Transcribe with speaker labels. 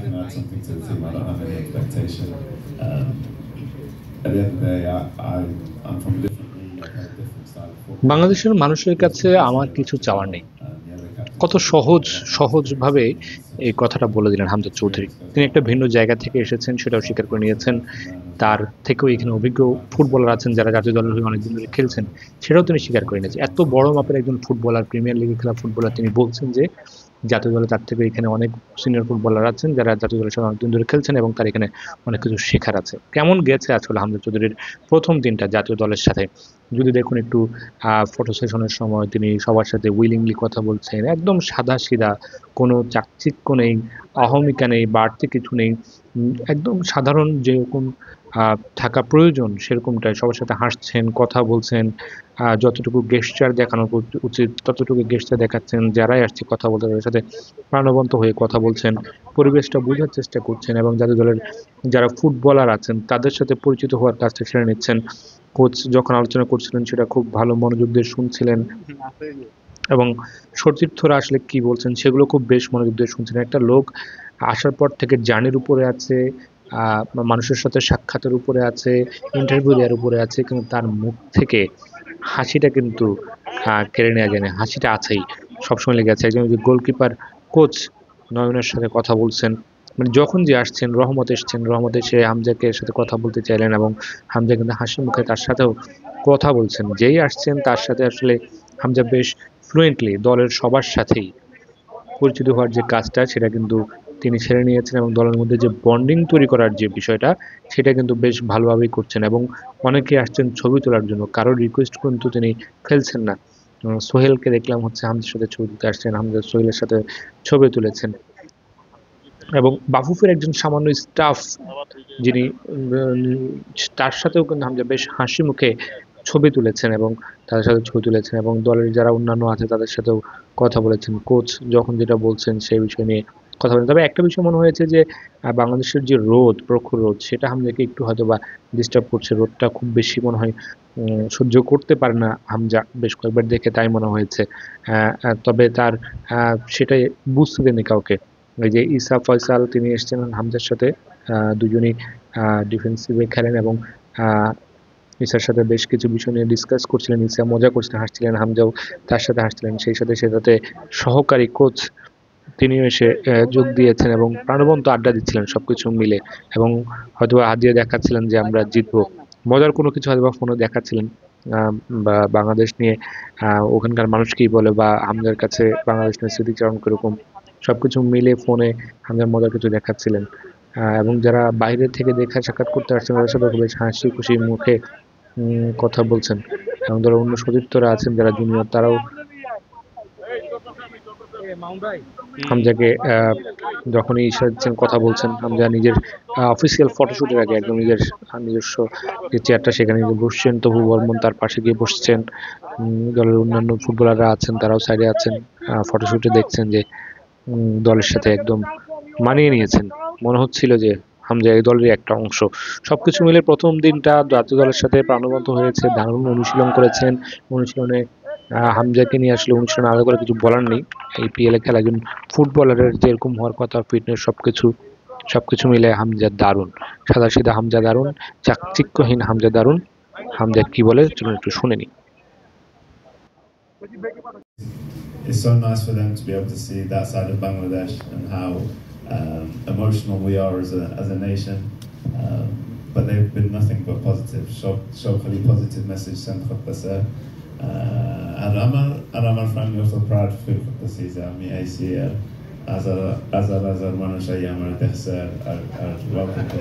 Speaker 1: can add something to the team. I don't have any expectation. At the end of the day, I'm from a different league. I play a different style of football.
Speaker 2: বাংলাদেশের মানুষের কাছে আমার কিছু চাওয়ার নেই। কত সহজভাবে এই কথাটা বলে দিলেন হামজা চৌধুরী। তিনি একটা ভিন্ন জায়গা থেকে এসেছেন, সেটাও স্বীকার করে নিয়েছেন। তার থেকেও এখানে অভিজ্ঞ ফুটবলার আছেন যারা জাতীয় দলের হয়ে অনেকদিন ধরে খেলছেন, সেটাও তিনি স্বীকার করে নিয়েছেন। এত বড় মাপের একজন ফুটবলার, প্রিমিয়ার লিগে খেলা ফুটবলার, তিনি বলছেন যে জাতীয় দলে তার থেকে এখানে অনেক সিনিয়র ফুটবলার আছেন যারা জাতীয় দলের সাথে অনেকদিন ধরে খেলছেন এবং তার এখানে অনেক কিছু শেখার আছে। কেমন গেছে আসলে হামজা চৌধুরীর প্রথম দিনটা জাতীয় দলের সাথে? যদি দেখুন একটু ফটো সেশনের সময় তিনি সবার সাথে উইলিংলি কথা বলছেন, একদম সাদা সিধা, কোনো চাকচিক্য নেই, অহমিকা নেই, বাড়তি কিছু নেই, একদম সাধারণ যেরকম থাকা প্রয়োজন সেরকমটাই সবার সাথে হাসছেন, কথা বলছেন, যতটুকু গেস্টার দেখানো উচিত ততটুকু গেস্টার দেখাচ্ছেন, যারাই আসছে কথা বলতে তাদের সাথে প্রাণবন্ত হয়ে কথা বলছেন, পরিবেশটা বোঝার চেষ্টা করছেন এবং জাতীয় দলের যারা ফুটবলার আছেন তাদের সাথে পরিচিত হওয়ার কাজটা সেরে নিচ্ছেন। কোচ যখন আলোচনা করছিলেন সেটা খুব ভালো মনোযোগ দিয়ে শুনছিলেন এবং সতীর্থরা আসলে কি বলছেন সেগুলো খুব বেশ মনোযোগ দিয়ে শুনছেন। একটা লোক আসার পর থেকে জার্নির উপরে আছে, মানুষের সাথে সাক্ষাতের উপরে আছে, ইন্টারভিউ দেওয়ার উপরে আছে, কিন্তু তার মুখ থেকে হাসিটা কিন্তু কেড়ে নেওয়া যায় না। হাসিটা আছেই, সবসময় লেগে আছে। একজন গোলকিপার কোচ নয়নের সাথে কথা বলছেন, মানে যখন যে আসছেন, রহমত এসছেন, রহমত এসে হামজাকে সাথে কথা বলতে চাইলেন এবং হামজা কিন্তু হাসি মুখে তার সাথেও কথা বলছেন। যেই আসছেন তার সাথে আসলে হামজা বেশ ফ্লুয়েন্টলি দলের সবার সাথেই পরিচিত হওয়ার যে কাজটা সেটা কিন্তু তিনি সেরে নিয়েছেন এবং দলের মধ্যে যে বন্ডিং তৈরি করার যে বিষয়টা সেটা কিন্তু বেশ ভালোভাবেই করছেন এবং অনেকে আসছেন ছবি তোলার জন্য, কারোর রিকোয়েস্ট কিন্তু তিনি ফেলছেন না। সোহেলকে দেখলাম হচ্ছে হামজার সাথে ছবি তুলতে আসছেন, হামজা সোহেলের সাথে ছবি তুলেছেন এবং বাফুফের একজন সামান্য স্টাফ যিনি তার সাথেও কিন্তু হামজা বেশ হাসি মুখে ছবি তুলেছেন এবং তাদের সাথে ছবি তুলেছেন এবং দলের যারা অন্যান্য আছে তাদের সাথেও কথা বলেছেন। কোচ যখন যেটা বলছেন সেই বিষয় নিয়ে কথা বলেন। তবে একটা বিষয় মনে হয়েছে যে বাংলাদেশের যে রোদ, প্রখর রোদ, সেটা হামজাকে একটু হয়তো বা ডিস্টার্ব করছে। রোদটা খুব বেশি মনে হয় সহ্য করতে পারে না হামজা, বেশ কয়েকবার দেখে তাই মনে হয়েছে। তবে তার সেটাই বুঝতে দেয়নি কাউকে। ওই যে ইসা ফয়সাল তিনি এসছেন হামজার সাথে, দুজনই ডিফেন্সিভে খেলেন এবং ইসার সাথে বেশ কিছু বিষয় নিয়ে ডিসকাস করছিলেন। ইসা মজা করছিলেন, হাসছিলেন, হামজাও তার সাথে হাসছিলেন। সেই সাথে সেটাতে সহকারী কোচ তিনিও এসে যোগ দিয়েছেন এবং প্রাণবন্ত আড্ডা দিচ্ছিলেন সবকিছু মিলে এবং হয়তো হাত দিয়ে দেখাচ্ছিলেন যে আমরা জিতবো। মজার কোনো কিছু হয়তো বা ফোনে দেখাচ্ছিলেন বা বাংলাদেশ নিয়ে ওখানকার মানুষ কি বলে বা হামজার কাছে বাংলাদেশ নিয়ে স্মৃতিচারণ কিরকম, সবকিছু মিলে ফোনে হামজার মজার কিছু দেখাচ্ছিলেন এবং যারা বাইরে থেকে দেখা সাক্ষাৎ করতে আসছেন তাদের সাথে বেশ হাসি খুশি মুখে কথা বলছেন এবং ধরো অন্য সতীর্থরা আছেন যারা জুনিয়র, তারাও হামজাকে যখনই ইশারা কথা বলছেন। হামজা নিজের অফিসিয়াল ফটোশুটের আগে একদম নিজস্ব যে চেয়ারটা সেখানে বসছেন, তবু বর্মন তার পাশে গিয়ে বসছেন। দলের অন্যান্য ফুটবলাররা আছেন, তারাও সাইডে আছেন, ফটোশুটে দেখছেন যে দলের সাথে একদম মানিয়ে নিয়েছেন। মনে হচ্ছিল যে হামজা এই দলের একটা অংশ। সবকিছু মিলে প্রথম দিনটা জাতীয় দলের সাথে প্রাণবন্ত হয়েছে। দারুণ অনুশীলন করেছেন। অনুশীলনে হামজাকে নিয়ে আসলে অনুশীলনে আলাদা করে কিছু বলার নেই। এই পিএল এ খেলা একজন ফুটবলারের যেরকম হওয়ার কথা, ফিটনেস সবকিছু মিলে হামজা দারুণ। সাদাসিধা হামজা দারুণ, চাকচিক্যহীন হামজা দারুণ। হামজা কি বলে চলুন একটু শুনে নিই।
Speaker 1: It's so nice for them to be able to see that side of Bangladesh and how emotional we are as a nation. But they've been nothing but positive. Shokali positive message sent Khattasa. And I'm family also proud for Khattasa. I mean, I see Azar Manusha Yamar Tehser, welcome to